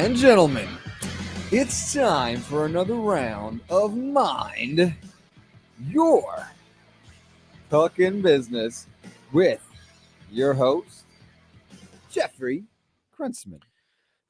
and gentlemen, it's time for another round of Mind Your Fucking Business with your host, Jeffrey Krentzman.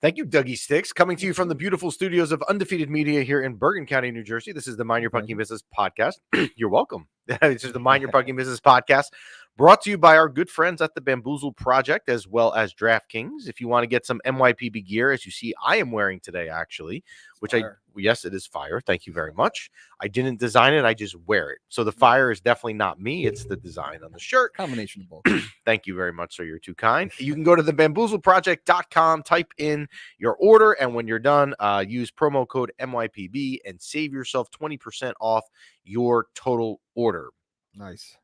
Thank you, Dougie Sticks. Coming to you from the beautiful studios of Undefeated Media here in Bergen County, New Jersey. This is the Mind Your Fucking Business podcast. You're welcome. This is the Mind Your Fucking Business podcast brought to you by our good friends at the Bamboozle Project as well as DraftKings. If you want to get some MYPB gear, as you see, I am wearing today, actually, which yes, it is fire. Thank you very much. I didn't design it. I just wear it. So the fire is definitely not me. It's the design on the shirt. Combination of both. Thank you very much, sir. You're too kind. You can go to the bamboozleproject.com, type in your order, and when you're done, use promo code MYPB and save yourself 20% off your total order. Nice.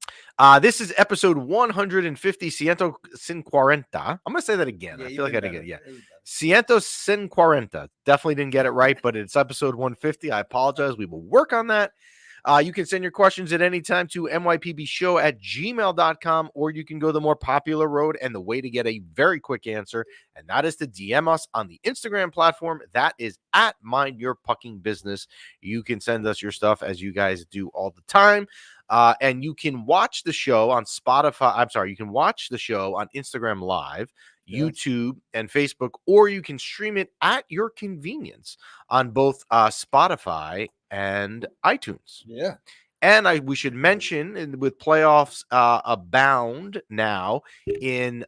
This is episode 150, Ciento Sin Cuarenta. I'm going to say that again. I feel like I didn't get it. Yeah. Ciento Sin Cuarenta. Definitely didn't get it right, but it's episode 150. I apologize. We will work on that. You can send your questions at any time to mypbshow@gmail.com, or you can go the more popular road and the way to get a very quick answer, and that is to DM us on the Instagram platform. That is at Mind Your Fucking Business. You can send us your stuff as you guys do all the time. And you can watch the show on Spotify. I'm sorry, you can watch the show on Instagram Live, YouTube, and Facebook, or you can stream it at your convenience on both Spotify and iTunes. Yeah. And we should mention, with playoffs abound now in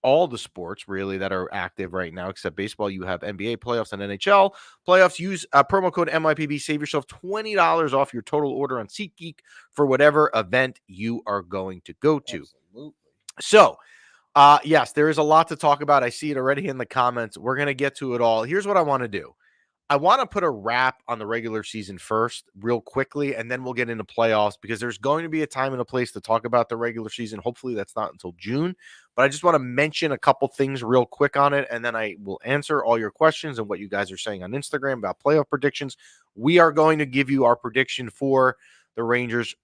all the sports really that are active right now, except baseball, you have NBA playoffs and NHL playoffs. Use promo code MYPB. Save yourself $20 off your total order on SeatGeek for whatever event you are going to go to. Absolutely. So, yes, there is a lot to talk about. I see it already in the comments. We're going to get to it all. Here's what I want to do. I want to put a wrap on the regular season first real quickly, and then we'll get into playoffs because there's going to be a time and a place to talk about the regular season. Hopefully that's not until June, but I just want to mention a couple things real quick on it, and then I will answer all your questions and what you guys are saying on Instagram about playoff predictions. We are going to give you our prediction for the Rangers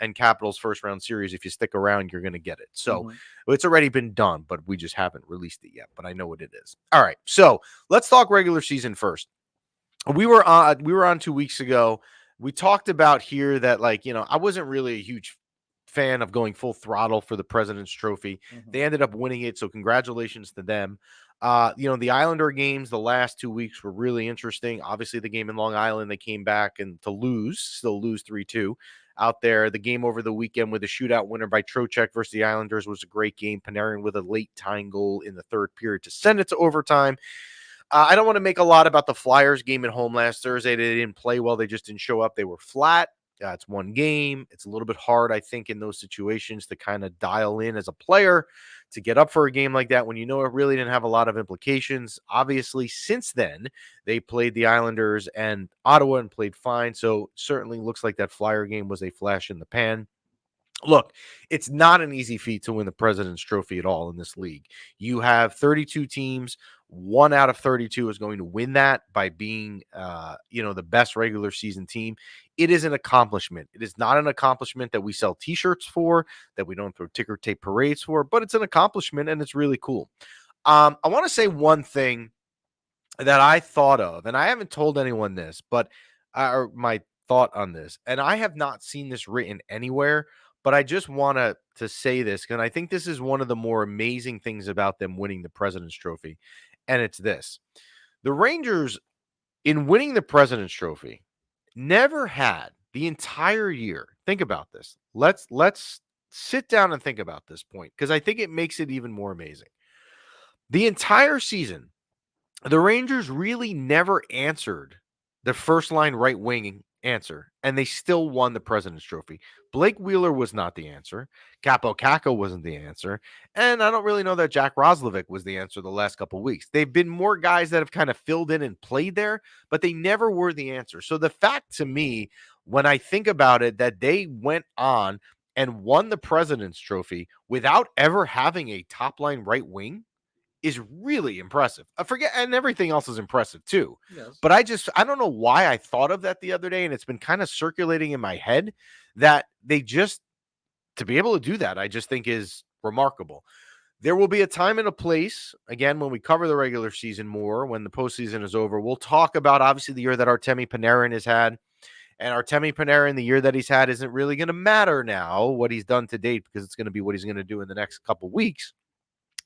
and Capitals first round series. If you stick around, you're going to get it. So it's already been done, but we just haven't released it yet, but I know what it is. All right, so let's talk regular season first. We were on 2 weeks ago. We talked about here that, like, I wasn't really a huge fan of going full throttle for the President's Trophy. They ended up winning it, so congratulations to them. The Islander games the last 2 weeks were really interesting. Obviously, the game in Long Island, they came back and still lose 3-2 out there. The game over the weekend with a shootout winner by Trocheck versus the Islanders was a great game. Panarin with a late tying goal in the third period to send it to overtime. I don't want to make a lot about the Flyers game at home last Thursday. They didn't play well. They just didn't show up. They were flat. It's one game. It's a little bit hard, I think, in those situations to kind of dial in as a player to get up for a game like that when it really didn't have a lot of implications. Obviously, since then, they played the Islanders and Ottawa and played fine. So certainly looks like that Flyer game was a flash in the pan. Look, it's not an easy feat to win the President's Trophy at all in this league. You have 32 teams. 1 out of 32 is going to win that by being, the best regular season team. It is an accomplishment. It is not an accomplishment that we sell T-shirts for, that we don't throw ticker tape parades for, but it's an accomplishment and it's really cool. I want to say one thing that I thought of, and I haven't told anyone this, but my thought on this, and I have not seen this written anywhere. But I just want to say this, because I think this is one of the more amazing things about them winning the President's Trophy, and it's this. The Rangers, in winning the President's Trophy, never had the entire year. Think about this. Let's sit down and think about this point, because I think it makes it even more amazing. The entire season, the Rangers really never answered the first-line right wing answer, and they still won the President's Trophy. Blake Wheeler was not the answer. Capo Caco wasn't the answer. And I don't really know that Jack Roslovic was the answer the last couple of weeks. They've been more guys that have kind of filled in and played there, but they never were the answer. So the fact to me, when I think about it, that they went on and won the President's Trophy without ever having a top-line right wing is really impressive. I forget, and everything else is impressive too. Yes. But I don't know why I thought of that the other day, and it's been kind of circulating in my head that to be able to do that, I just think is remarkable. There will be a time and a place, again, when we cover the regular season more, when the postseason is over. We'll talk about, obviously, the year that Artemi Panarin has had. And Artemi Panarin, the year that he's had, isn't really going to matter now, what he's done to date, because it's going to be what he's going to do in the next couple weeks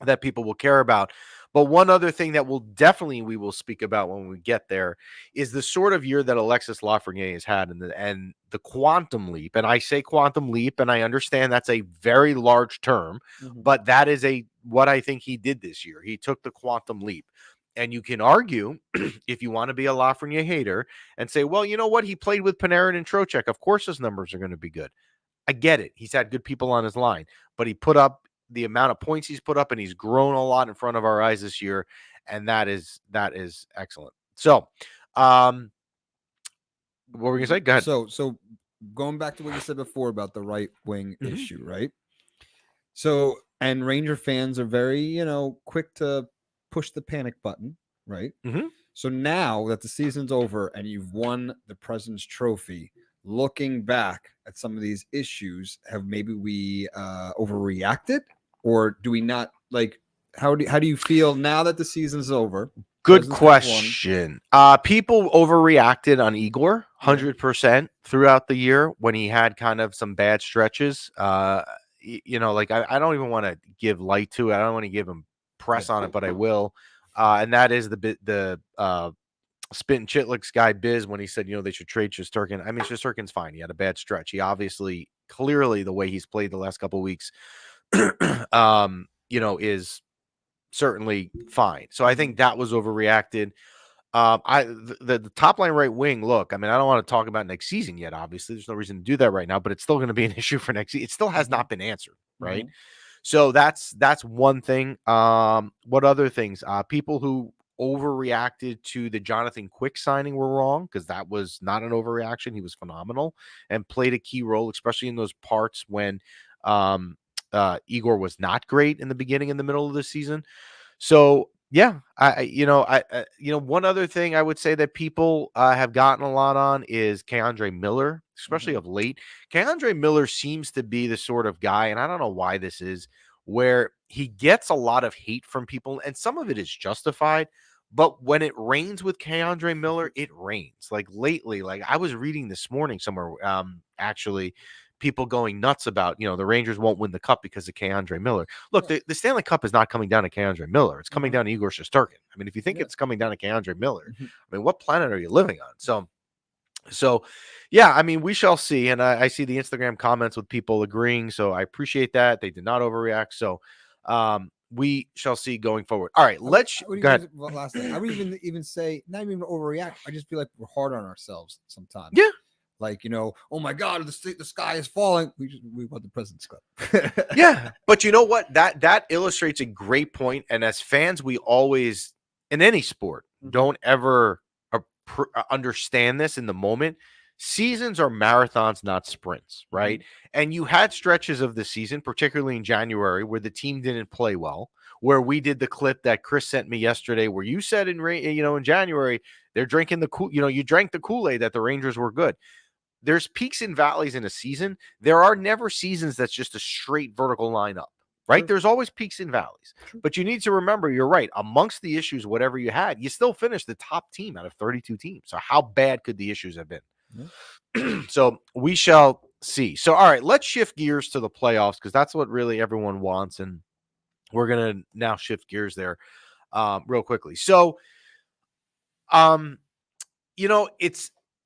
that people will care about. But one other thing that we will speak about when we get there is the sort of year that Alexis Lafreniere has had, and the quantum leap. And I say quantum leap, and I understand that's a very large term, but that is what I think he did this year. He took the quantum leap. And you can argue, if you want to be a Lafreniere hater, and say, well, you know what? He played with Panarin and Trocheck. Of course his numbers are going to be good. I get it. He's had good people on his line, but he put up the amount of points he's put up, and he's grown a lot in front of our eyes this year, and that is excellent. So, what were we gonna say? Go ahead. So going back to what you said before about the right wing issue, right? So, and Ranger fans are very, quick to push the panic button, right? So now that the season's over and you've won the President's Trophy, looking back at some of these issues, have maybe we overreacted, or do we not? Like, how do you feel now that the season's over? Good question. People overreacted on Igor 100% throughout the year when he had kind of some bad stretches. Like I don't even want to give light to it. I don't want to give him press on it, but I will. And that is the Spit and Chitlick's guy Biz, when he said, they should trade Shesterkin. I mean, Shesterkin's fine. He had a bad stretch. He obviously, clearly, the way he's played the last couple of weeks, is certainly fine. So I think that was overreacted. The top line right wing, look, I mean, I don't want to talk about next season yet. Obviously, there's no reason to do that right now, but it's still going to be an issue for next season. It still has not been answered, right? So that's one thing. What other things? People who overreacted to the Jonathan Quick signing were wrong, because that was not an overreaction. He was phenomenal and played a key role, especially in those parts when Igor was not great in the beginning and the middle of the season. So yeah, one other thing I would say that people have gotten a lot on is Keandre Miller, especially of late. Keandre Miller seems to be the sort of guy, and I don't know why this is, where he gets a lot of hate from people, and some of it is justified. But when it rains with Keandre Miller, it rains. Like lately, like I was reading this morning somewhere, actually, people going nuts about, the Rangers won't win the cup because of Keandre Miller. Look, the Stanley Cup is not coming down to Keandre Miller. It's coming down to Igor Shesterkin. I mean, if you think it's coming down to Keandre Miller, I mean, what planet are you living on? So yeah, I mean, we shall see. And I see the Instagram comments with people agreeing. So I appreciate that. They did not overreact. So we shall see going forward. All right, go ahead. Last thing, I would even say not even overreact. I just feel like we're hard on ourselves sometimes. Yeah. Like, oh my God, the sky is falling. We want the President's Cup. Yeah, but you know what? That illustrates a great point. And as fans, we always, in any sport, don't ever understand this in the moment. Seasons are marathons, not sprints, right? And you had stretches of the season, particularly in January, where the team didn't play well, where we did the clip that Chris sent me yesterday, where you said in January, they're drinking you drank the Kool-Aid that the Rangers were good. There's peaks and valleys in a season. There are never seasons that's just a straight vertical line up, right? There's always peaks and valleys. But you need to remember, you're right. Amongst the issues, whatever you had, you still finished the top team out of 32 teams. So how bad could the issues have been? So we shall see. So, all right, let's shift gears to the playoffs, because that's what really everyone wants. And we're going to now shift gears there real quickly. So,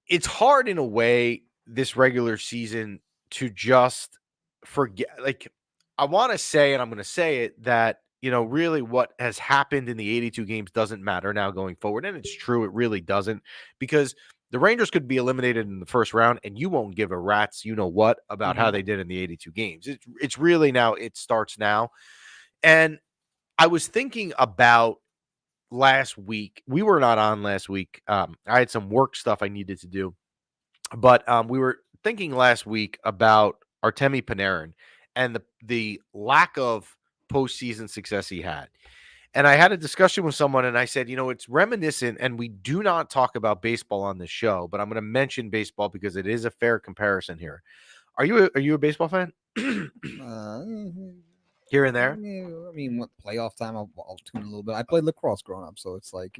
it's hard in a way this regular season to just forget. Like, I want to say, and I'm going to say it, that, really what has happened in the 82 games doesn't matter now going forward. And it's true. It really doesn't, because the Rangers could be eliminated in the first round and you won't give a rat's what about how they did in the 82 games. It's really now, it starts now. And I was thinking about last week. We were not on last week. I had some work stuff I needed to do, but we were thinking last week about Artemi Panarin and the lack of postseason success he had. And I had a discussion with someone, and I said, it's reminiscent, and we do not talk about baseball on this show, but I'm going to mention baseball because it is a fair comparison here. Are you a baseball fan? here and there. I mean, what playoff time? I'll tune in a little bit. I played lacrosse growing up, so it's like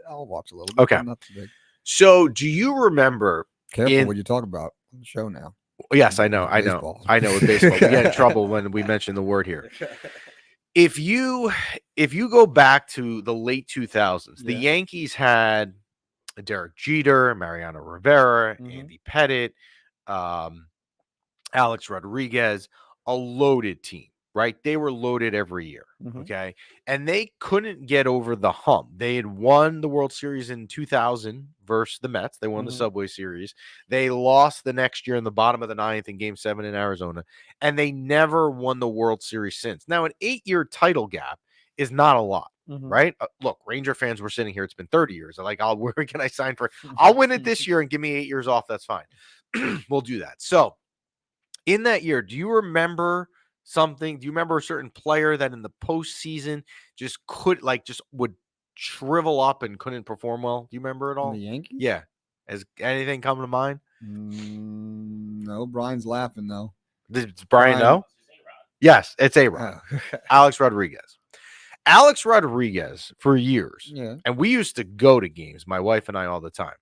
I'll watch a little bit. Okay. But not too big. So, do you remember? Careful what you talk about on the show now. Yes, I know. With baseball, we get in trouble when we mention the word here. If you go back to the late 2000s, the Yankees had Derek Jeter, Mariano Rivera, Andy Pettitte, Alex Rodriguez, a loaded team, right? They were loaded every year, okay? And they couldn't get over the hump. They had won the World Series in 2000 versus the Mets. They won the Subway Series. They lost the next year in the bottom of the ninth in Game 7 in Arizona, and they never won the World Series since. Now, an 8-year title gap is not a lot. Right? Look, Ranger fans were sitting here. It's been 30 years. Like, where can I sign for? I'll win it this year and give me 8 years off. That's fine. We'll do that. So, in that year, do you remember something? Do you remember a certain player that in the postseason just would shrivel up and couldn't perform well? Do you remember it all? The Yankees? Yeah. Has anything come to mind? No, Brian's laughing though. Does Brian know? Yes, it's A-Rod. Alex Rodriguez. Alex Rodriguez for years. Yeah. And we used to go to games, my wife and I, all the time.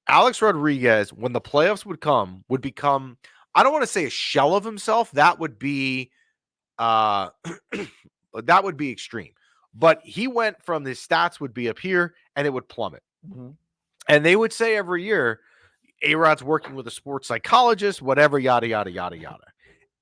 Alex Rodriguez, when the playoffs would come, would become, I don't want to say a shell of himself. That would be extreme. But he went from his stats would be up here and it would plummet. And they would say every year, A-Rod's working with a sports psychologist, whatever, yada, yada, yada, yada.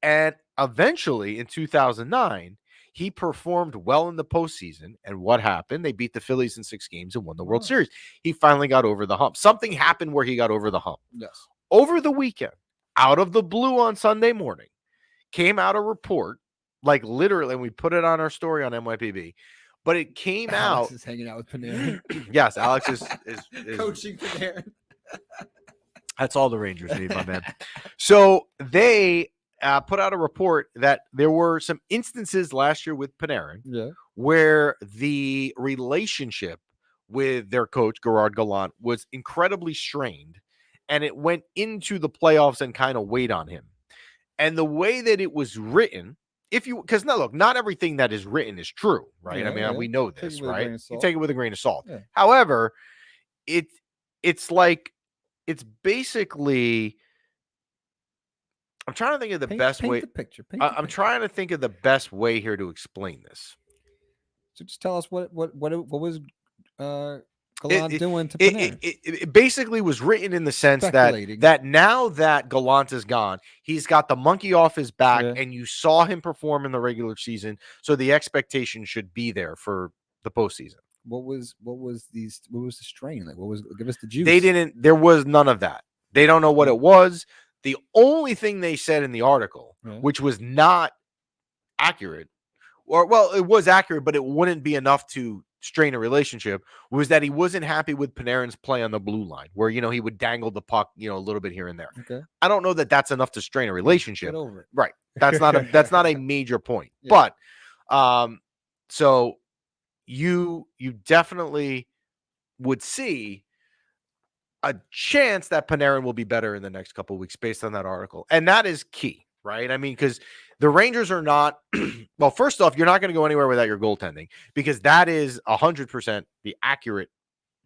And eventually in 2009, he performed well in the postseason. And what happened? They beat the Phillies in 6 games and won the World Series. He finally got over the hump. Something happened where he got over the hump. Yes. Over the weekend, out of the blue on Sunday morning, came out a report, like literally, and we put it on our story on MYPB, but it came Alex out. Is hanging out with Panarin. Yes, Alex is coaching Panarin. That's all the Rangers need, my man. So they put out a report that there were some instances last year with Panarin where the relationship with their coach, Gerard Gallant, was incredibly strained, and it went into the playoffs and kind of weighed on him. And the way that it was written, because look, not everything that is written is true, right? We know this, right? You take it with a grain of salt. Yeah. However, it's basically, I'm trying to think of the best way. The picture. I'm trying to think of the best way here to explain this. So just tell us what was Gallant doing to Panarin? It basically was written in the sense that now that Gallant is gone, he's got the monkey off his back, and you saw him perform in the regular season, so the expectation should be there for the postseason. What was the strain? Like, give us the juice. There was none of that. They don't know what it was. The only thing they said in the article, which was not accurate, it was accurate, but it wouldn't be enough to strain a relationship, was that he wasn't happy with Panarin's play on the blue line, where, he would dangle the puck, a little bit here and there. Okay. I don't know that that's enough to strain a relationship. Get over it. Right. That's not a major point. Yeah. But, so you definitely would see a chance that Panarin will be better in the next couple of weeks based on that article. And that is key, right? I mean, because the Rangers are not, well, first off, you're not going to go anywhere without your goaltending, because that is 100% the accurate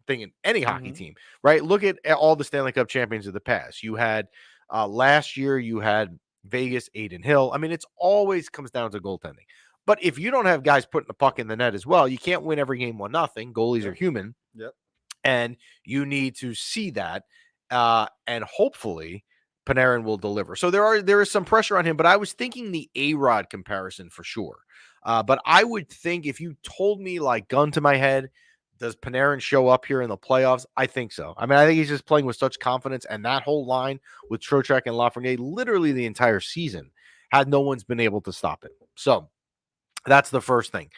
thing in any hockey team, right? Look at all the Stanley Cup champions of the past. You had, last year, you had Vegas, Adin Hill. I mean, it's always comes down to goaltending. But if you don't have guys putting the puck in the net as well, you can't win every game 1-0. Goalies are human. Yep. And you need to see that, and hopefully Panarin will deliver. So there is some pressure on him, but I was thinking the A-Rod comparison for sure. But I would think, if you told me, like, gun to my head, does Panarin show up here in the playoffs? I think so. I mean, I think he's just playing with such confidence, and that whole line with Trocheck and Lafreniere, literally the entire season, no one's been able to stop it. So that's the first thing.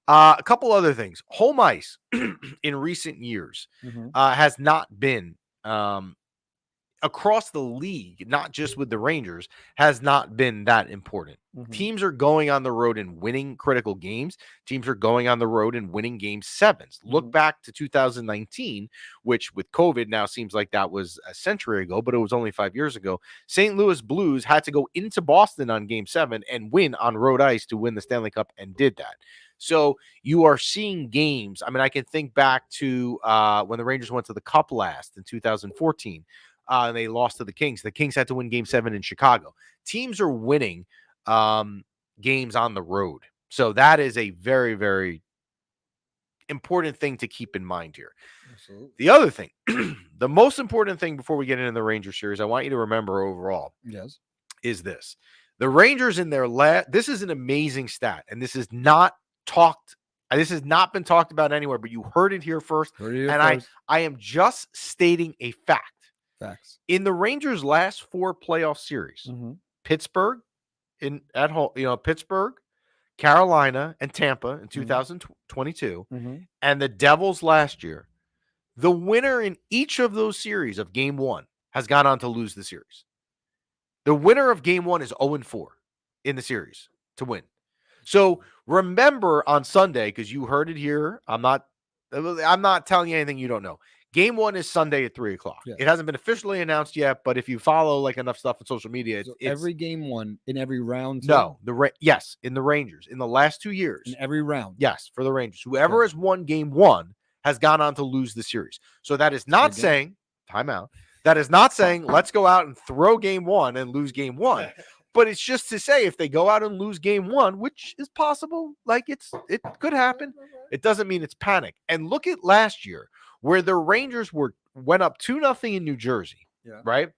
A couple other things. Home ice in recent years has not been across the league, not just with the Rangers, has not been that important. Teams are going on the road and winning critical games. Teams are going on the road and winning game sevens. Look back to 2019, which with COVID now seems like that was a century ago, but it was only 5 years ago. St. Louis Blues had to go into Boston on game 7 and win on road ice to win the Stanley Cup, and did that. So you are seeing games. I mean, I can think back to when the Rangers went to the Cup last in 2014. And they lost to the Kings. The Kings had to win game 7 in Chicago. Teams are winning games on the road. So that is a very, very important thing to keep in mind here. Absolutely. The other thing, the most important thing before we get into the Ranger series, I want you to remember overall, is this. The Rangers in their this is an amazing stat, and this has not been talked about anywhere, but you heard it here first. I am just stating a fact. Facts. In the Rangers' last 4 playoff series, Pittsburgh at home, Pittsburgh, Carolina, and Tampa in 2022, and the Devils last year, the winner in each of those series of game 1 has gone on to lose the series. The winner of game 1 is 0-4 in the series to win. So remember on Sunday, because you heard it here, I'm not telling you anything you don't know. Game 1 is Sunday at 3:00. Yeah. It hasn't been officially announced yet, but if you follow like enough stuff on social media, it's every game 1 in every round. No, yes, in the Rangers in the last 2 years, in every round. Yes, for the Rangers, whoever has won game 1 has gone on to lose the series. So that is not saying timeout. That is not saying let's go out and throw game 1 and lose game 1. But it's just to say if they go out and lose game 1, which is possible, like it could happen, it doesn't mean it's panic. And look at last year, where the Rangers went up 2-0 in New Jersey, right?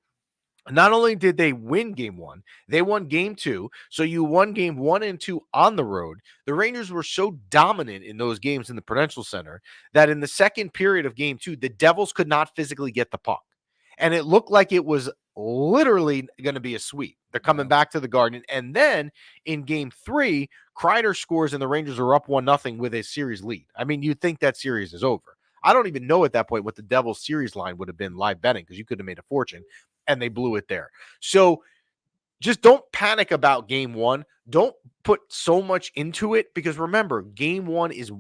Not only did they win game 1, they won game 2. So you won game 1 and 2 on the road. The Rangers were so dominant in those games in the Prudential Center that in the second period of game 2, the Devils could not physically get the puck. And it looked like it was literally going to be a sweep. They're coming back to the Garden. And then in game 3, Kreider scores and the Rangers are up 1-0 with a series lead. I mean, you'd think that series is over. I don't even know at that point what the Devils series line would have been live betting, because you could have made a fortune, and they blew it there. So just don't panic about game 1. Don't put so much into it, because remember, game 1 is,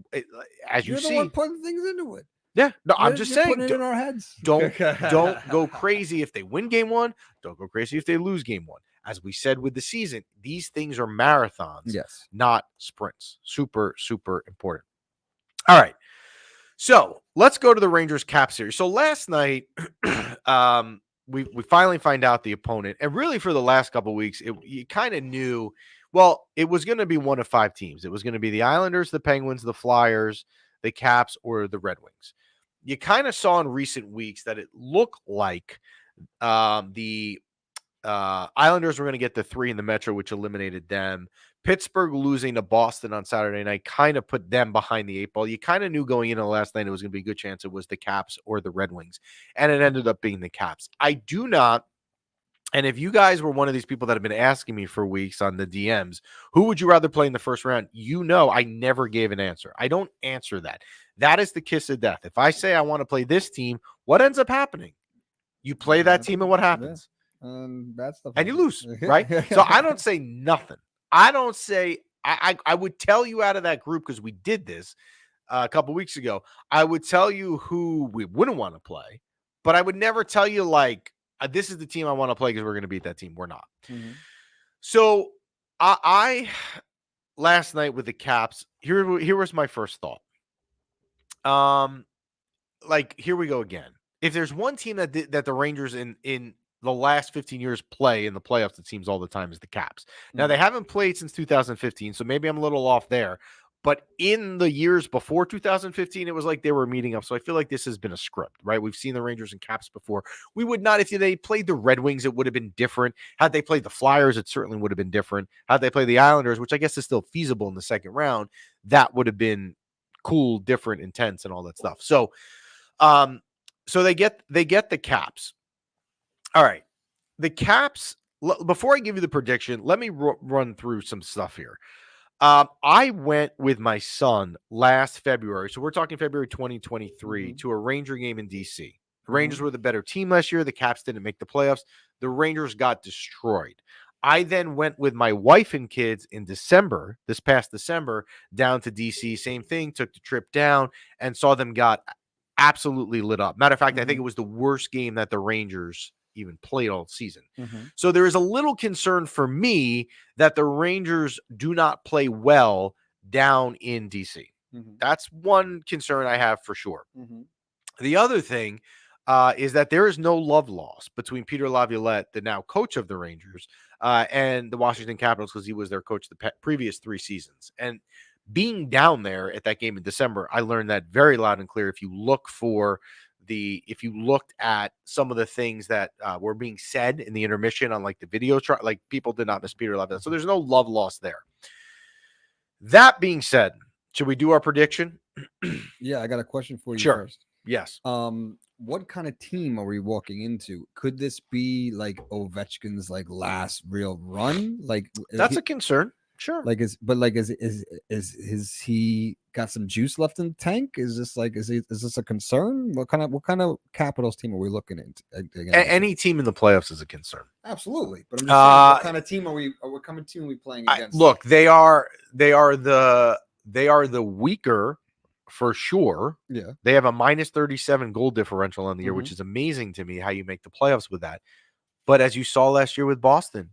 as you see, the one putting things into it. Yeah, no, I'm just saying, it in our heads. Don't go crazy if they win game 1. Don't go crazy if they lose game 1. As we said with the season, these things are marathons, not sprints. Super, super important. All right. So let's go to the Rangers Cap series. So last night, we finally find out the opponent, and really for the last couple of weeks, you kind of knew. Well, it was going to be one of 5 teams. It was going to be the Islanders, the Penguins, the Flyers, the Caps, or the Red Wings. You kind of saw in recent weeks that it looked like the Islanders were going to get the 3 in the Metro, which eliminated them. Pittsburgh losing to Boston on Saturday night kind of put them behind the 8 ball. You kind of knew going into last night it was going to be a good chance it was the Caps or the Red Wings, and it ended up being the Caps. I do not, and if you guys were one of these people that have been asking me for weeks on the DMs, who would you rather play in the first round? You know I never gave an answer. I don't answer that. That is the kiss of death. If I say I want to play this team, what ends up happening? You play that team, and what happens? That's the and you lose, right? So I don't say nothing. I don't say I would tell you out of that group, because we did this a couple weeks ago. I would tell you who we wouldn't want to play, but I would never tell you like this is the team I want to play because we're going to beat that team. We're not. So I last night with the Caps, here was my first thought. Like here we go again. If there's one team that the Rangers in the last 15 years play in the playoffs, it seems all the time, is the Caps. Now they haven't played since 2015, so maybe I'm a little off there. But in the years before 2015, it was like they were meeting up. So I feel like this has been a script, right? We've seen the Rangers and Caps before. We would not, if they played the Red Wings, it would have been different. Had they played the Flyers, it certainly would have been different. Had they played the Islanders, which I guess is still feasible in the second round, that would have been cool, different, intense, and all that stuff. So, so they get the Caps. All right, the Caps. Before I give you the prediction, let me run through some stuff here. I went with my son last February, so we're talking February 2023, to a Ranger game in DC. The Rangers were the better team last year. The Caps didn't make the playoffs. The Rangers got destroyed. I then went with my wife and kids in December, this past December, down to DC. Same thing, took the trip down and saw them got absolutely lit up. Matter of fact, I think it was the worst game that the Rangers even played all season. So there is a little concern for me that the Rangers do not play well down in DC. That's one concern I have for sure. The other thing is that there is no love lost between Peter Laviolette, the now coach of the Rangers, and the Washington Capitals, because he was their coach the previous 3 seasons. And being down there at that game in December, I learned that very loud and clear. If you looked at some of the things that were being said in the intermission on like the video, like people did not miss Peter Laviolette. So there's no love lost there. That being said, should we do our prediction? Yeah, I got a question for you first. Yes. What kind of team are we walking into? Could this be like Ovechkin's like last real run? Like that's a concern. Sure. Like is he got some juice left in the tank? Is this a concern? What kind of Capitals team are we looking at? Any team in the playoffs is a concern. Absolutely. But I'm just saying, what kind of team are we playing against? Look, they are the weaker for sure. Yeah. They have a -37 goal differential on the year, which is amazing to me how you make the playoffs with that. But as you saw last year with Boston,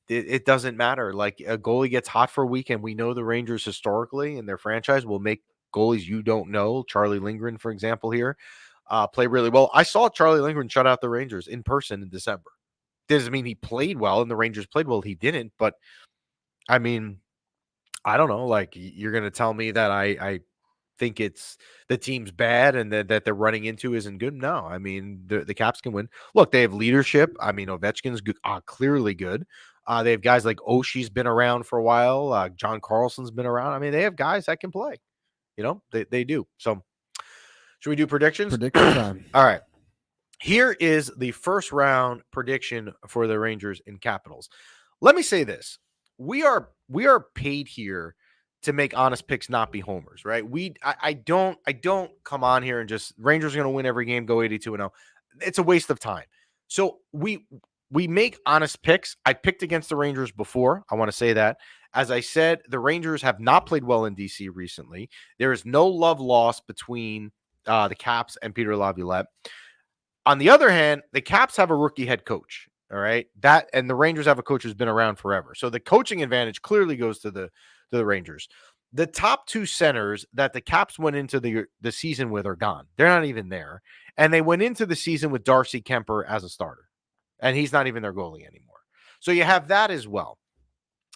it doesn't matter. Like a goalie gets hot for a week, and we know the Rangers historically in their franchise will make goalies you don't know, Charlie Lindgren, for example, here, play really well. I saw Charlie Lindgren shut out the Rangers in person in December. Doesn't mean he played well and the Rangers played well. He didn't, but I mean, I don't know. Like you're going to tell me that I think it's the team's bad and that they're running into isn't good. No, I mean, the Caps can win. Look, they have leadership. I mean, Ovechkin's good, clearly good. They have guys like Oshie's been around for a while. John Carlson's been around. I mean, they have guys that can play. You know, they do. So should we do predictions? Prediction time. All right. Here is the first round prediction for the Rangers and Capitals. Let me say this. We are paid here to make honest picks, not be homers, right? I don't come on here and just Rangers are going to win every game, go 82-0. It's a waste of time. So we make honest picks. I picked against the Rangers before. I want to say that. As I said, the Rangers have not played well in DC recently. There is no love lost between the Caps and Peter Laviolette. On the other hand, the Caps have a rookie head coach. All right. And the Rangers have a coach who's been around forever. So the coaching advantage clearly goes to the Rangers. The top 2 centers that the Caps went into the season with are gone. They're not even there. And they went into the season with Darcy Kemper as a starter. And he's not even their goalie anymore. So you have that as well.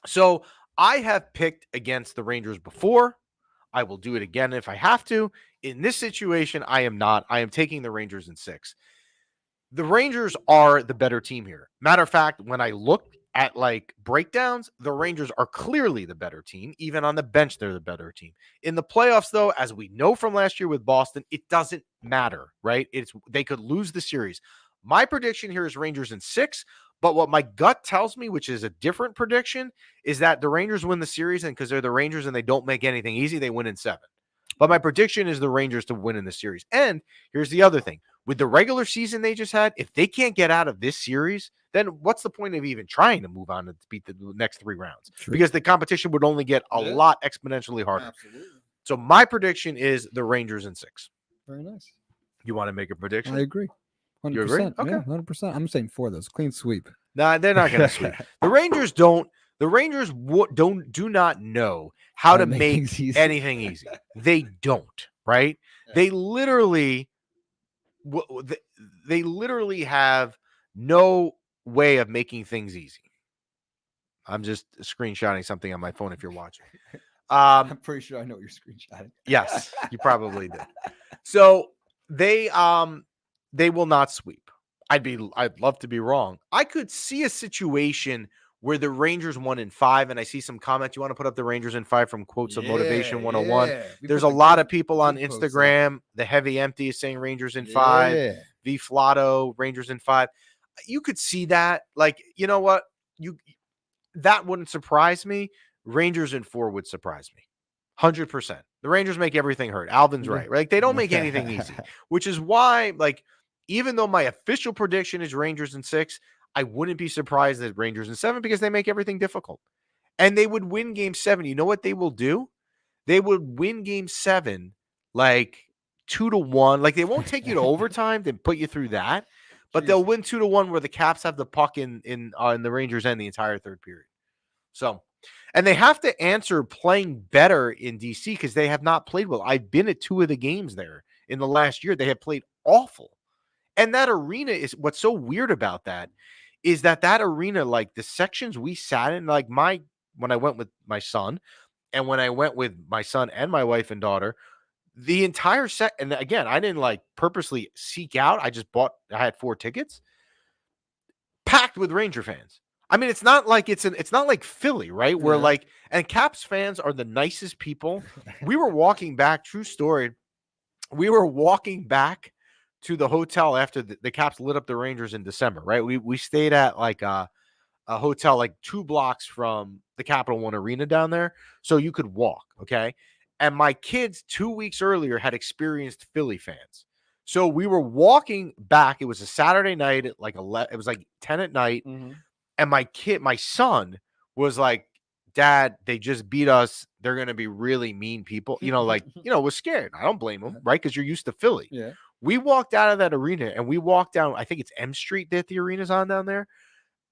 So I have picked against the Rangers before. I will do it again if I have to. In this situation, I am not. I am taking the Rangers in 6. The Rangers are the better team here. Matter of fact, when I looked at like breakdowns, the Rangers are clearly the better team. Even on the bench, they're the better team. In the playoffs, though, as we know from last year with Boston, it doesn't matter, right? They could lose the series. My prediction here is Rangers in 6. But what my gut tells me, which is a different prediction, is that the Rangers win the series, and because they're the Rangers and they don't make anything easy, they win in 7. But my prediction is the Rangers to win in the series. And here's the other thing. With the regular season they just had, if they can't get out of this series, then what's the point of even trying to move on to beat the next 3 rounds? True. Because the competition would only get a lot exponentially harder. Absolutely. So my prediction is the Rangers in 6. Very nice. You want to make a prediction? I agree. 100%. You agree? Okay. Yeah, 100%. I'm saying 4 of those. Clean sweep. Nah, they're not going to sweep. The Rangers don't. The Rangers do not know how to make anything easy. They don't, right? Yeah. They literally have no way of making things easy. I'm just screenshotting something on my phone if you're watching. I'm pretty sure I know what you're screenshotting. Yes, you probably did. So they will not sweep. I'd love to be wrong. I could see a situation where the Rangers won in 5, and I see some comments. You want to put up the Rangers in 5 from Quotes of Motivation 101. Yeah. There's a lot of people on Instagram. The Heavy Empty is saying Rangers in 5. V Flato, Rangers in 5. You could see that. Like, you know what? That wouldn't surprise me. Rangers in 4 would surprise me. 100%. The Rangers make everything hurt. Alvin's right. Like, they don't make anything easy, which is why, like, even though my official prediction is Rangers in 6, I wouldn't be surprised at Rangers in 7 because they make everything difficult. And they would win game 7. You know what they will do? They would win game 7 like 2-1. Like, they won't take you to overtime, then put you through that. But they'll win 2-1 where the Caps have the puck in the Rangers end the entire third period. So, and they have to answer playing better in DC because they have not played well. I've been at 2 of the games there in the last year. They have played awful. And that arena is what's so weird about that is that arena, like the sections we sat in, like when I went with my son and when I went with my son and my wife and daughter, the entire set. And again, I didn't like purposely seek out. I had 4 tickets packed with Ranger fans. I mean, it's not like it's not like Philly, right? Where like, and Caps fans are the nicest people. We were walking back, true story. We were walking back to the hotel after the Caps lit up the Rangers in December, right? We stayed at like a hotel like 2 blocks from the Capital One Arena down there, so you could walk, okay? And my kids 2 weeks earlier had experienced Philly fans. So we were walking back. It was a Saturday night at like 11, it was like 10 at night. Mm-hmm. And my son was like, Dad, they just beat us. They're going to be really mean people. Was scared. I don't blame him, right? Because you're used to Philly. Yeah. We walked out of that arena and we walked down, I think it's M Street that the arena's on down there.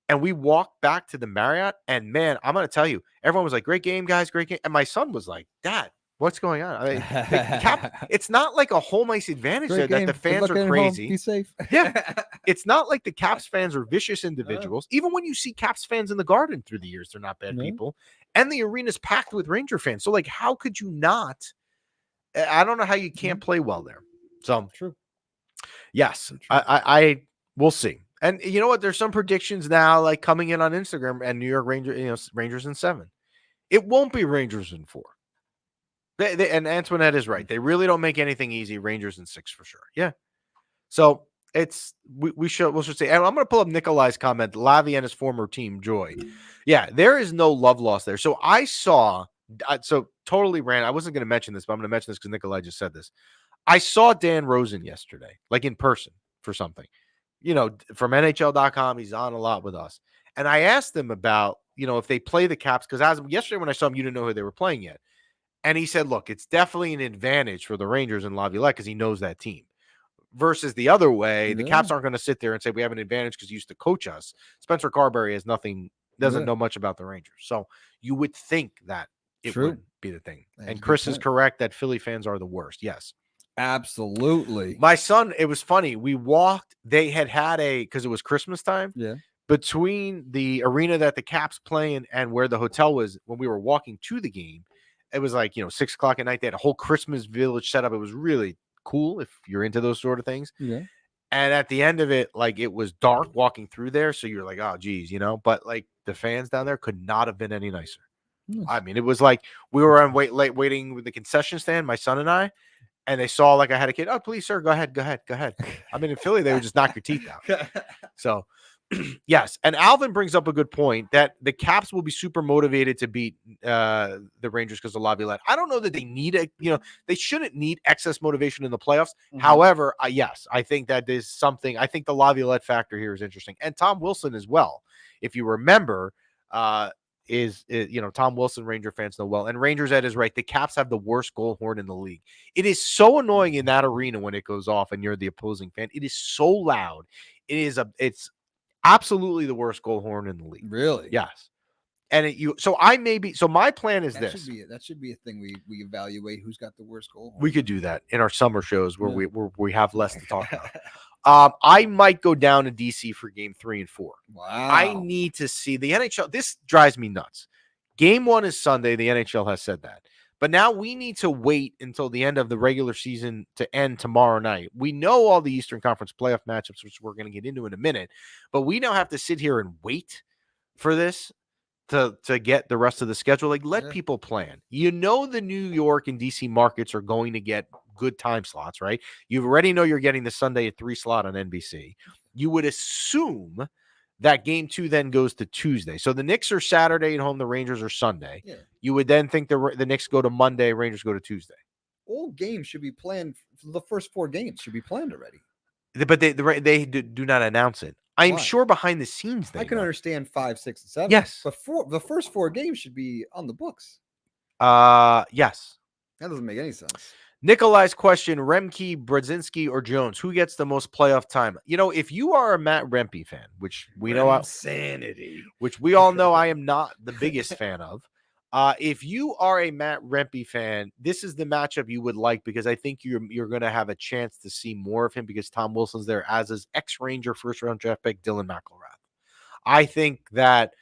And we walked back to the Marriott. And man, I'm going to tell you, everyone was like, great game, guys, great game. And my son was like, Dad, what's going on? I mean, it's not like a home ice advantage there that the fans are crazy. Be safe. Yeah. It's not like the Caps fans are vicious individuals. Even when you see Caps fans in the Garden through the years, they're not bad people. And the arena's packed with Ranger fans. So, like, how could you not? I don't know how you can't play well there. So, true. Yes, I we'll see. And you know what? There's some predictions now, like coming in on Instagram, and New York Rangers, Rangers in 7. It won't be Rangers in 4. And Antoinette is right. They really don't make anything easy. Rangers in 6 for sure. Yeah. So we should say. And I'm going to pull up Nikolai's comment. Lavi and his former team, Joy. Yeah, there is no love lost there. So I saw. So totally random. I wasn't going to mention this, but I'm going to mention this because Nikolai just said this. I saw Dan Rosen yesterday, like in person for something. From NHL.com, he's on a lot with us. And I asked him about, if they play the Caps, because as yesterday when I saw him, you didn't know who they were playing yet. And he said, look, it's definitely an advantage for the Rangers in Laviolette because he knows that team. Versus the other way, the Caps aren't going to sit there and say we have an advantage because he used to coach us. Spencer Carberry doesn't know much about the Rangers. So you would think that it would be the thing. And Chris is correct that Philly fans are the worst. Yes. Absolutely. My son, it was funny. We walked, they had because it was Christmas time. Yeah. Between the arena that the Caps play in and where the hotel was when we were walking to the game, it was like, 6:00 at night. They had a whole Christmas village set up. It was really cool if you're into those sort of things. Yeah. And at the end of it, like it was dark walking through there. So you're like, oh, geez, but like the fans down there could not have been any nicer. Nice. I mean, it was like we were on waiting with the concession stand, my son and I. And they saw like I had a kid. Oh, please, sir, go ahead. I mean, in Philly, they would just knock your teeth out. So, yes. And Alvin brings up a good point that the Caps will be super motivated to beat the Rangers because of Laviolette. I don't know that they need they shouldn't need excess motivation in the playoffs. Mm-hmm. However, yes, I think that is something. I think the Laviolette factor here is interesting. And Tom Wilson as well. If you remember, is Tom Wilson, Ranger fans know well, and Rangers Ed is right. The Caps have the worst goal horn in the league. It is so annoying in that arena when it goes off and you're the opposing fan. It is so loud. It's absolutely the worst goal horn in the league. Really? Yes. And my plan is that should be a thing we evaluate who's got the worst goal horn. We could do that in our summer shows where we have less to talk about. I might go down to DC for game 3 and 4. Wow. I need to see the NHL. This drives me nuts. Game 1 is Sunday. The NHL has said that. But now we need to wait until the end of the regular season to end tomorrow night. We know all the Eastern Conference playoff matchups, which we're going to get into in a minute. But we now have to sit here and wait for this to get the rest of the schedule. Like, let people plan. The New York and DC markets are going to get good time slots, right? You already know you're getting the Sunday at 3 slot on NBC. You would assume that game 2 then goes to Tuesday. So the Knicks are Saturday at home, the Rangers are Sunday. Yeah. You would then think the Knicks go to Monday, Rangers go to Tuesday. All games should be planned. The first 4 games should be planned already. But they do not announce it. I am sure behind the scenes I can understand 5, 6, and 7. Yes. But the first 4 games should be on the books. Yes. That doesn't make any sense. Nikolai's question, Remke, Brodzinski, or Jones, who gets the most playoff time? If you are a Matt Rempe fan, which we know, insanity, which we all know I am not the biggest fan of. If you are a Matt Rempe fan, this is the matchup you would like, because I think you're going to have a chance to see more of him, because Tom Wilson's there, as is ex-Ranger first-round draft pick Dylan McElrath. I think that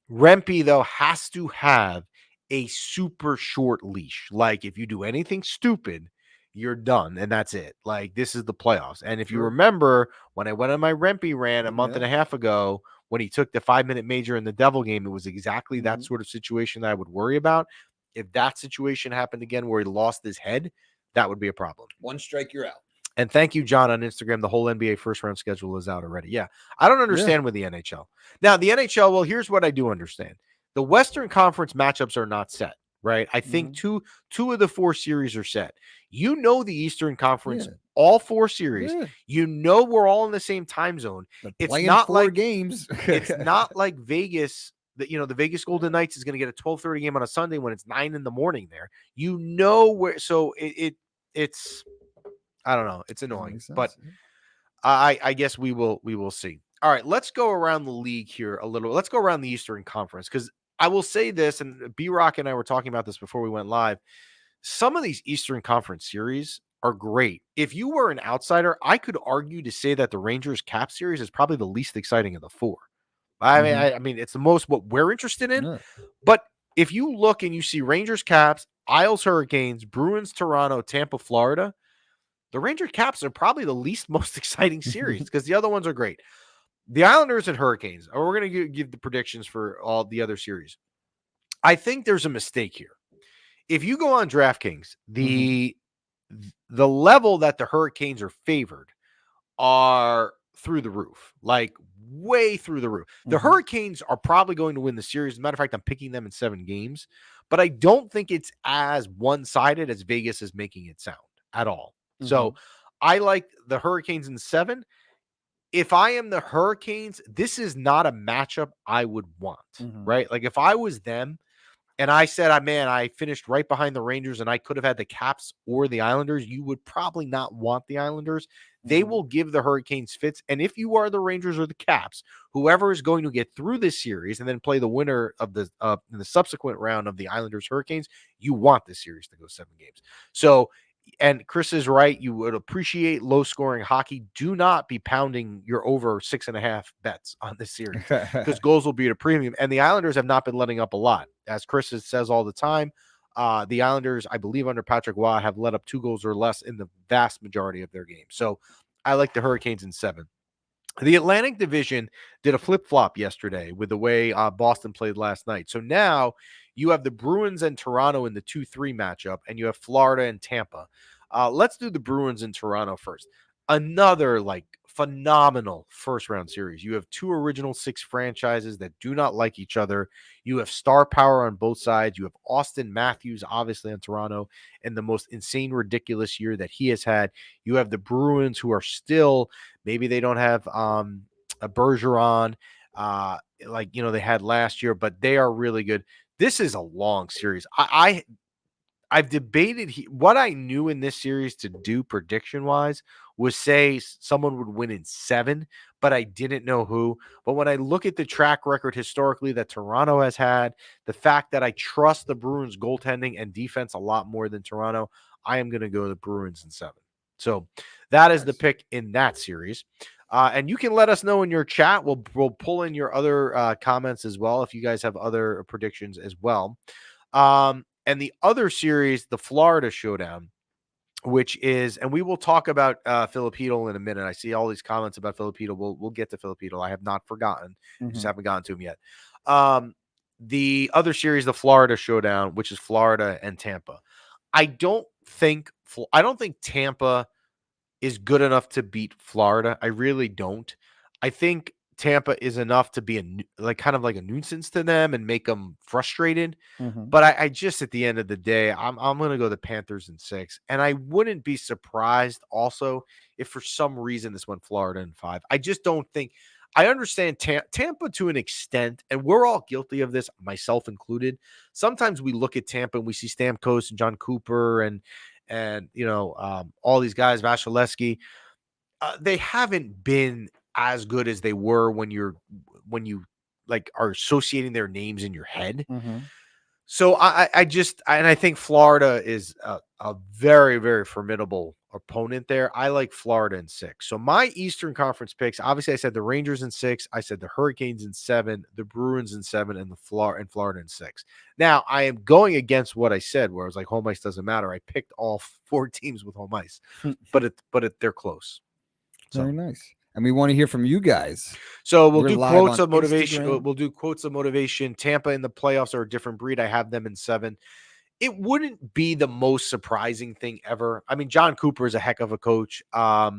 Rempe, though, has to have a super short leash. Like, if you do anything stupid, you're done, and that's it. Like, this is the playoffs. And if you remember, when I went on my Rempe rant a month and a half ago, when he took the 5-minute major in the Devil game, it was exactly that sort of situation that I would worry about. If that situation happened again where he lost his head, that would be a problem. 1 strike, you're out. And thank you, John, on Instagram. The whole NBA first-round schedule is out already. Yeah, I don't understand with the NHL. Now, the NHL, well, here's what I do understand. The Western Conference matchups are not set, right? I think two of the 4 series are set. The Eastern Conference, all 4 series. We're all in the same time zone. It's not 4 games. It's not like Vegas. That the Vegas Golden Knights is going to get a 12:30 game on a Sunday when it's 9 in the morning there. Where, so it's. I don't know. It's annoying, but I guess we will see. All right, let's go around the league here a little. Let's go around the Eastern Conference, because I will say this, and B-Rock and I were talking about this before we went live. Some of these Eastern Conference series are great. If you were an outsider, I could argue to say that the Rangers Cap series is probably the least exciting of the 4. I mean, it's the most what we're interested in. Yeah. But if you look and you see Rangers Caps, Isles Hurricanes, Bruins Toronto, Tampa Florida, the Ranger Caps are probably the least most exciting series, because the other ones are great. The Islanders and Hurricanes, or we're going to give the predictions for all the other series. I think there's a mistake here. If you go on DraftKings, the level that the Hurricanes are favored are through the roof, like way through the roof. The Hurricanes are probably going to win the series. As a matter of fact, I'm picking them in 7 games, but I don't think it's as one-sided as Vegas is making it sound at all. So I like the Hurricanes in 7. If I am the Hurricanes, this is not a matchup I would want, right? Like, if I was them and I said, I finished right behind the Rangers and I could have had the Caps or the Islanders, you would probably not want the Islanders. They will give the Hurricanes fits. And if you are the Rangers or the Caps, whoever is going to get through this series and then play the winner of the in the subsequent round of the Islanders Hurricanes, you want this series to go 7 games. So, and Chris is right. You would appreciate low-scoring hockey. Do not be pounding your over 6.5 bets on this series, because goals will be at a premium. And the Islanders have not been letting up a lot. As Chris says all the time, the Islanders, I believe under Patrick Waugh, have let up 2 goals or less in the vast majority of their games. So I like the Hurricanes in 7. The Atlantic Division did a flip-flop yesterday with the way Boston played last night. So now you have the Bruins and Toronto in the 2-3 matchup, and you have Florida and Tampa. Let's do the Bruins and Toronto first. Another phenomenal first-round series. You have 2 original 6 franchises that do not like each other. You have star power on both sides. You have Austin Matthews, obviously, on Toronto, and the most insane, ridiculous year that he has had. You have the Bruins, who are still, maybe they don't have a Bergeron they had last year, but they are really good. This is a long series. I've debated what I knew in this series to do prediction-wise was say someone would win in 7, but I didn't know who. But when I look at the track record historically that Toronto has had, the fact that I trust the Bruins goaltending and defense a lot more than Toronto, I am going to go the Bruins in 7. So that is the pick in that series. And you can let us know in your chat. We'll pull in your other comments as well if you guys have other predictions as well. And the other series, the Florida Showdown, which is, and we will talk about Filipino in a minute. I see all these comments about Filipino. We'll get to Filipino. I have not forgotten. Just haven't gotten to him yet. The other series, the Florida Showdown, which is Florida and Tampa. I don't think Tampa is good enough to beat Florida. I really don't. I think Tampa is enough to be kind of like a nuisance to them and make them frustrated. Mm-hmm. But I just, at the end of the day, I'm going to go the Panthers in 6. And I wouldn't be surprised also if for some reason this went Florida in 5. I just don't think. I understand Tampa to an extent, and we're all guilty of this, myself included. Sometimes we look at Tampa and we see Stamkos and John Cooper and all these guys, Vasilevsky. They haven't been as good as they were when you like are associating their names in your head. Mm-hmm. So I think Florida is a very, very formidable opponent there. I like Florida in 6. So my Eastern Conference picks, obviously I said the Rangers in 6, I said the Hurricanes in 7, the Bruins in 7, and Florida in 6. Now I am going against what I said, where I was like home ice doesn't matter. I picked all 4 teams with home ice, but they're close. So. Very nice. And we want to hear from you guys. So we'll do quotes of motivation. Instagram. We'll do quotes of motivation. Tampa in the playoffs are a different breed. I have them in 7. It wouldn't be the most surprising thing ever. I mean, John Cooper is a heck of a coach. I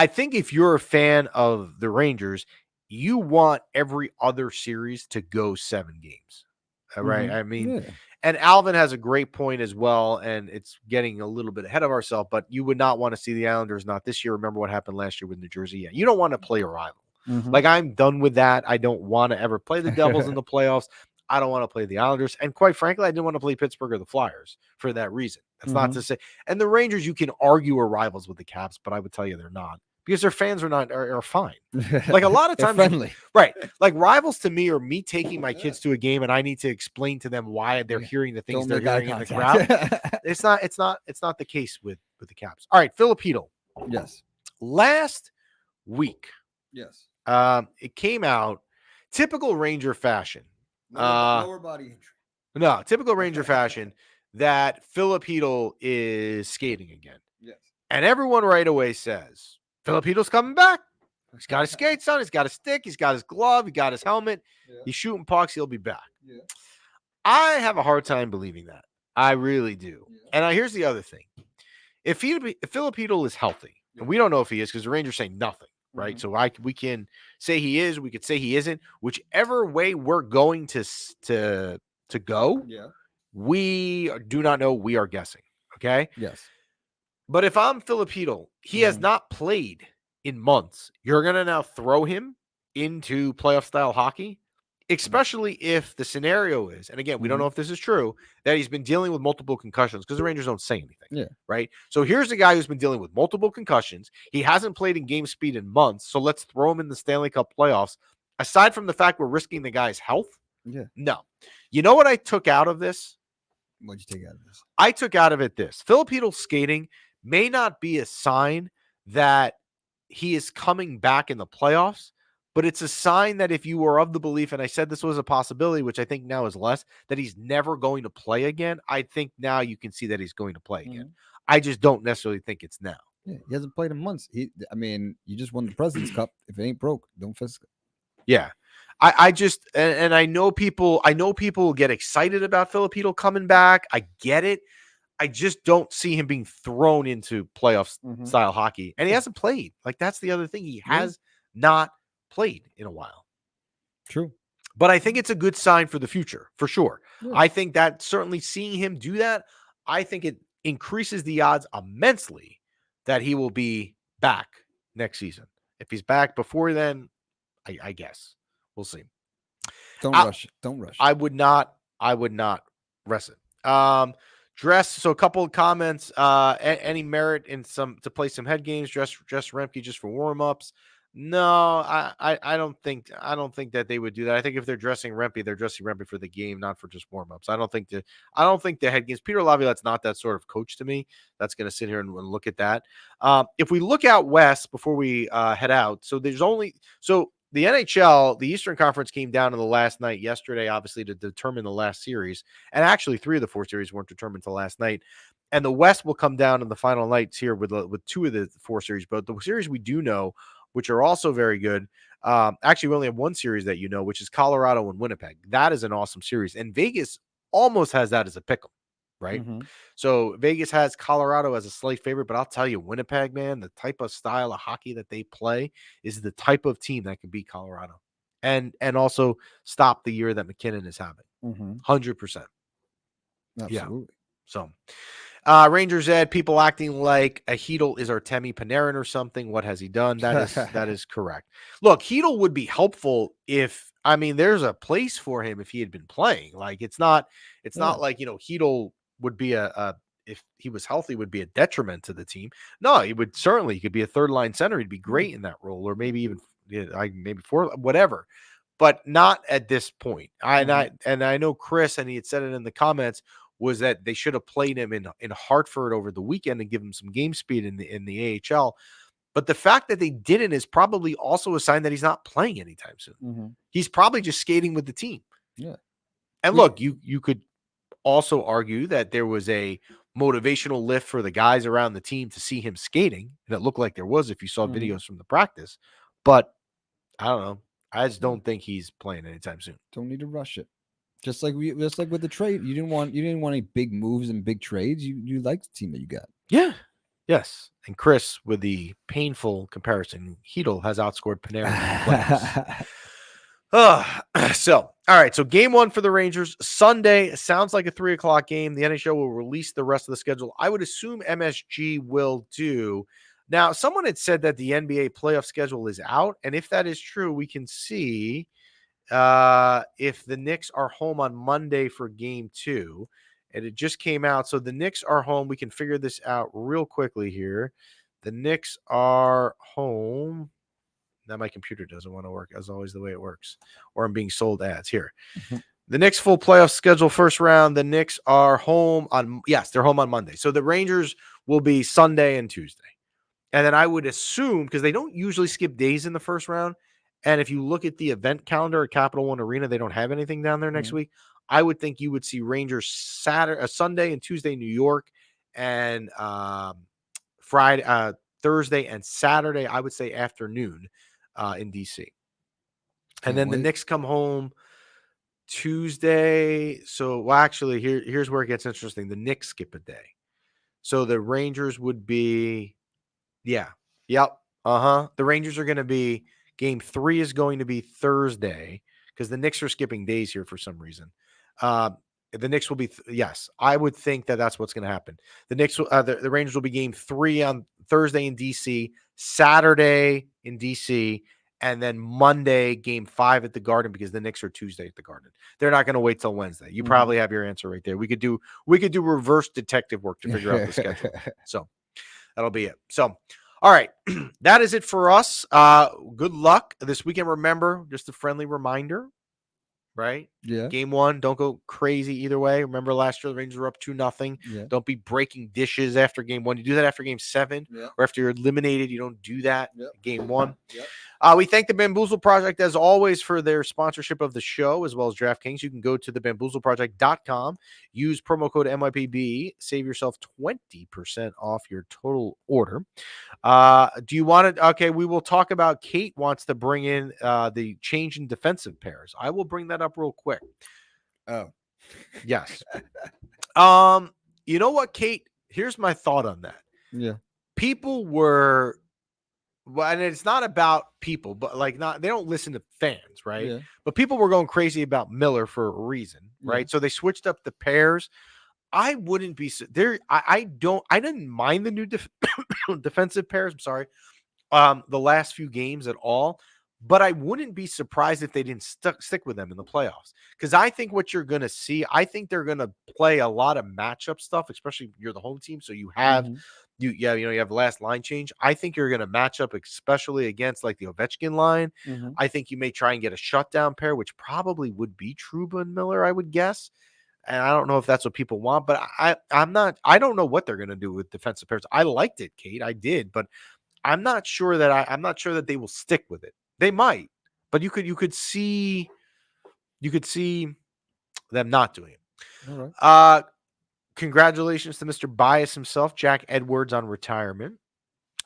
think if you're a fan of the Rangers, you want every other series to go 7 games. Right? Mm-hmm. I mean, and Alvin has a great point as well, and it's getting a little bit ahead of ourselves, but you would not want to see the Islanders not this year. Remember what happened last year with New Jersey? Yeah, you don't want to play a rival. Mm-hmm. Like, I'm done with that. I don't want to ever play the Devils in the playoffs. I don't want to play the Islanders. And quite frankly, I didn't want to play Pittsburgh or the Flyers for that reason. That's not to say. And the Rangers, you can argue are rivals with the Caps, but I would tell you they're not. Because their fans are fine. Like a lot of times, friendly. Right? Like rivals to me are me taking my kids to a game and I need to explain to them why they're hearing the things they're hearing in the crowd. It's not the case with the Caps. All right, Filipino. Yes. Last week, yes, it came out typical Ranger fashion. Lower body injury. No, typical Ranger fashion that Filipino is skating again. Yes. And everyone right away says, Filipino's coming back. He's got his skates on. He's got his stick. He's got his glove. He got his helmet. Yeah. He's shooting pucks. He'll be back. Yeah. I have a hard time believing that. I really do. Yeah. And here's the other thing. If Filipino is healthy, and we don't know if he is because the Rangers say nothing, right? Mm-hmm. So we can say he is. We could say he isn't. Whichever way we're going to go, yeah. We do not know. We are guessing. Okay? Yes. But if I'm Filipino, he has not played in months. You're going to now throw him into playoff-style hockey, especially if the scenario is, and again, we don't know if this is true, that he's been dealing with multiple concussions because the Rangers don't say anything. Yeah. Right? So here's a guy who's been dealing with multiple concussions. He hasn't played in game speed in months, so let's throw him in the Stanley Cup playoffs. Aside from the fact we're risking the guy's health, no. You know what I took out of this? What'd you take out of this? I took out of it this. Filipino skating may not be a sign that he is coming back in the playoffs, but it's a sign that if you were of the belief, and I said this was a possibility, which I think now is less, that he's never going to play again, I think now you can see that he's going to play again. I just don't necessarily think it's now. Yeah, he hasn't played in months. You just won the President's Cup. If it ain't broke, don't fix it. Yeah. I just, and I know people get excited about Filipino coming back. I get it. I just don't see him being thrown into playoff style hockey. And he hasn't played. Like, that's the other thing. He has not played in a while. True. But I think it's a good sign for the future, for sure. Yeah. I think that certainly seeing him do that, I think it increases the odds immensely that he will be back next season. If he's back before then, I guess. We'll see. Don't rush. Don't rush. I would not rest it. Dress. So a couple of comments. Any merit in to play some head games? Dress Remke just for warm-ups. No, I don't think that they would do that. I think if they're dressing Rempe, they're dressing Rempe for the game, not for just warm-ups. I don't think the head games. Peter Laviolette's not that sort of coach to me. That's going to sit here and look at that. If we look out west before we head out, the NHL, the Eastern Conference came down in the last night yesterday, obviously, to determine the last series. And actually, 3 of the 4 series weren't determined until last night. And the West will come down in the final nights here with 2 of the 4 series. But the series we do know, which are also very good, actually, we only have 1 series that which is Colorado and Winnipeg. That is an awesome series. And Vegas almost has that as a pick'em. right? Mm-hmm. So Vegas has Colorado as a slight favorite, but I'll tell you, Winnipeg, man, the type of style of hockey that they play is the type of team that can beat Colorado and also stop the year that McKinnon is having. Mm-hmm. 100%. Yeah. Absolutely. So Rangers Ed, people acting like a Hedel is Artemi Panarin or something. What has he done? That is correct. Look, Hedel would be helpful if, I mean, there's a place for him if he had been playing. Like it's not like, Hedel would be if he was healthy, would be a detriment to the team. No, he could be a third line center. He'd be great in that role, or maybe even maybe four, whatever, but not at this point. I know Chris, and he had said it in the comments, was that they should have played him in Hartford over the weekend and give him some game speed in the AHL. But the fact that they didn't is probably also a sign that he's not playing anytime soon. Mm-hmm. He's probably just skating with the team. Yeah. And look, you could also argue that there was a motivational lift for the guys around the team to see him skating, and it looked like there was if you saw videos from the practice. But I don't know. I just don't think he's playing anytime soon. Don't need to rush it. Just like with the trade, you didn't want any big moves and big trades. You liked the team that you got. Yeah. Yes. And Chris, with the painful comparison, Hedel has outscored Panarin in playoffs. So, all right. So game 1 for the Rangers Sunday sounds like a 3:00 game. The NHL will release the rest of the schedule. I would assume MSG will do. Now, someone had said that the NBA playoff schedule is out. And if that is true, we can see if the Knicks are home on Monday for game 2, and it just came out. So the Knicks are home. We can figure this out real quickly here. The Knicks are home. Now my computer doesn't want to work, as always, the way it works, or I'm being sold ads here. Mm-hmm. The Knicks full playoff schedule first round. The Knicks are home on, they're home on Monday. So the Rangers will be Sunday and Tuesday. And then I would assume, because they don't usually skip days in the first round, and if you look at the event calendar at Capital One Arena, they don't have anything down there next week. I would think you would see Rangers Sunday and Tuesday, New York, and Friday, Thursday, and Saturday. I would say afternoon in DC. And then the Knicks come home Tuesday. So, well, actually, here's where it gets interesting. The Knicks skip a day, so the Rangers would be, The Rangers are going to be. Game 3 is going to be Thursday because the Knicks are skipping days here for some reason. The Knicks will be, yes, I would think that that's what's going to happen. The Knicks, the Rangers will be game 3 on Thursday in DC, Saturday in DC, and then Monday, game 5 at the Garden because the Knicks are Tuesday at the Garden. They're not going to wait till Wednesday. You probably have your answer right there. We could do reverse detective work to figure out the schedule. So that'll be it. So, all right, that is it for us. Good luck this weekend. Remember, just a friendly reminder, right? Yeah. Game 1, don't go crazy either way. Remember last year the Rangers were up 2-0. Yeah. Don't be breaking dishes after game 1. You do that after game 7 or after you're eliminated. You don't do that game 1. Yep. We thank the Bamboozle Project, as always, for their sponsorship of the show, as well as DraftKings. You can go to thebamboozleproject.com, use promo code MYPB, save yourself 20% off your total order. Do you want to? Okay, we will talk about Kate wants to bring in the change in defensive pairs. I will bring that up real quick. Oh, yes. You know what, Kate? Here's my thought on that. Yeah. People were. Well, and it's not about people, but they don't listen to fans, right? Yeah. But people were going crazy about Miller for a reason, right? Yeah. So they switched up the pairs. I wouldn't be there. I didn't mind the new defensive pairs. I'm sorry. The last few games at all, but I wouldn't be surprised if they didn't stick with them in the playoffs. Because I think what you're going to see, I think they're going to play a lot of matchup stuff, especially if you're the home team. So you have. You have last line change. I think you're going to match up, especially against like the Ovechkin line. I think you may try and get a shutdown pair, which probably would be Trouba and Miller, I would guess. And I don't know if that's what people want, but I don't know what they're going to do with defensive pairs. I liked it, Kate. I did, but I'm not sure that they will stick with it. They might, but you could see them not doing it. All right. Congratulations to Mr. Bias himself, Jack Edwards, on retirement.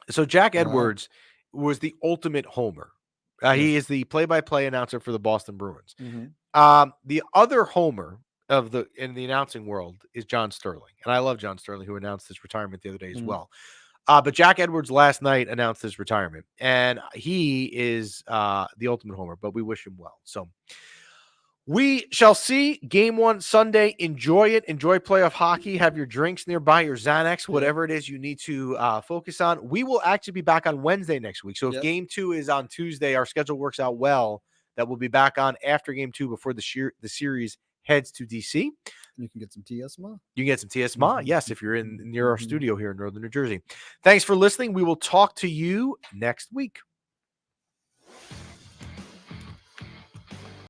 So Jack Edwards was the ultimate homer. He is the play-by-play announcer for the Boston Bruins. The other homer in the announcing world is John Sterling. And I love John Sterling, who announced his retirement the other day as well. But Jack Edwards last night announced his retirement, and he is the ultimate homer, but we wish him well. So we shall see. Game 1 Sunday. Enjoy it. Enjoy playoff hockey. Have your drinks nearby, your Xanax, whatever it is you need to focus on. We will actually be back on Wednesday next week. So if Game 2 is on Tuesday, our schedule works out well. That we'll be back on after Game 2 before the series heads to DC. You can get some TSMA. You can get some TSMA, yes, if you're near our studio here in Northern New Jersey. Thanks for listening. We will talk to you next week.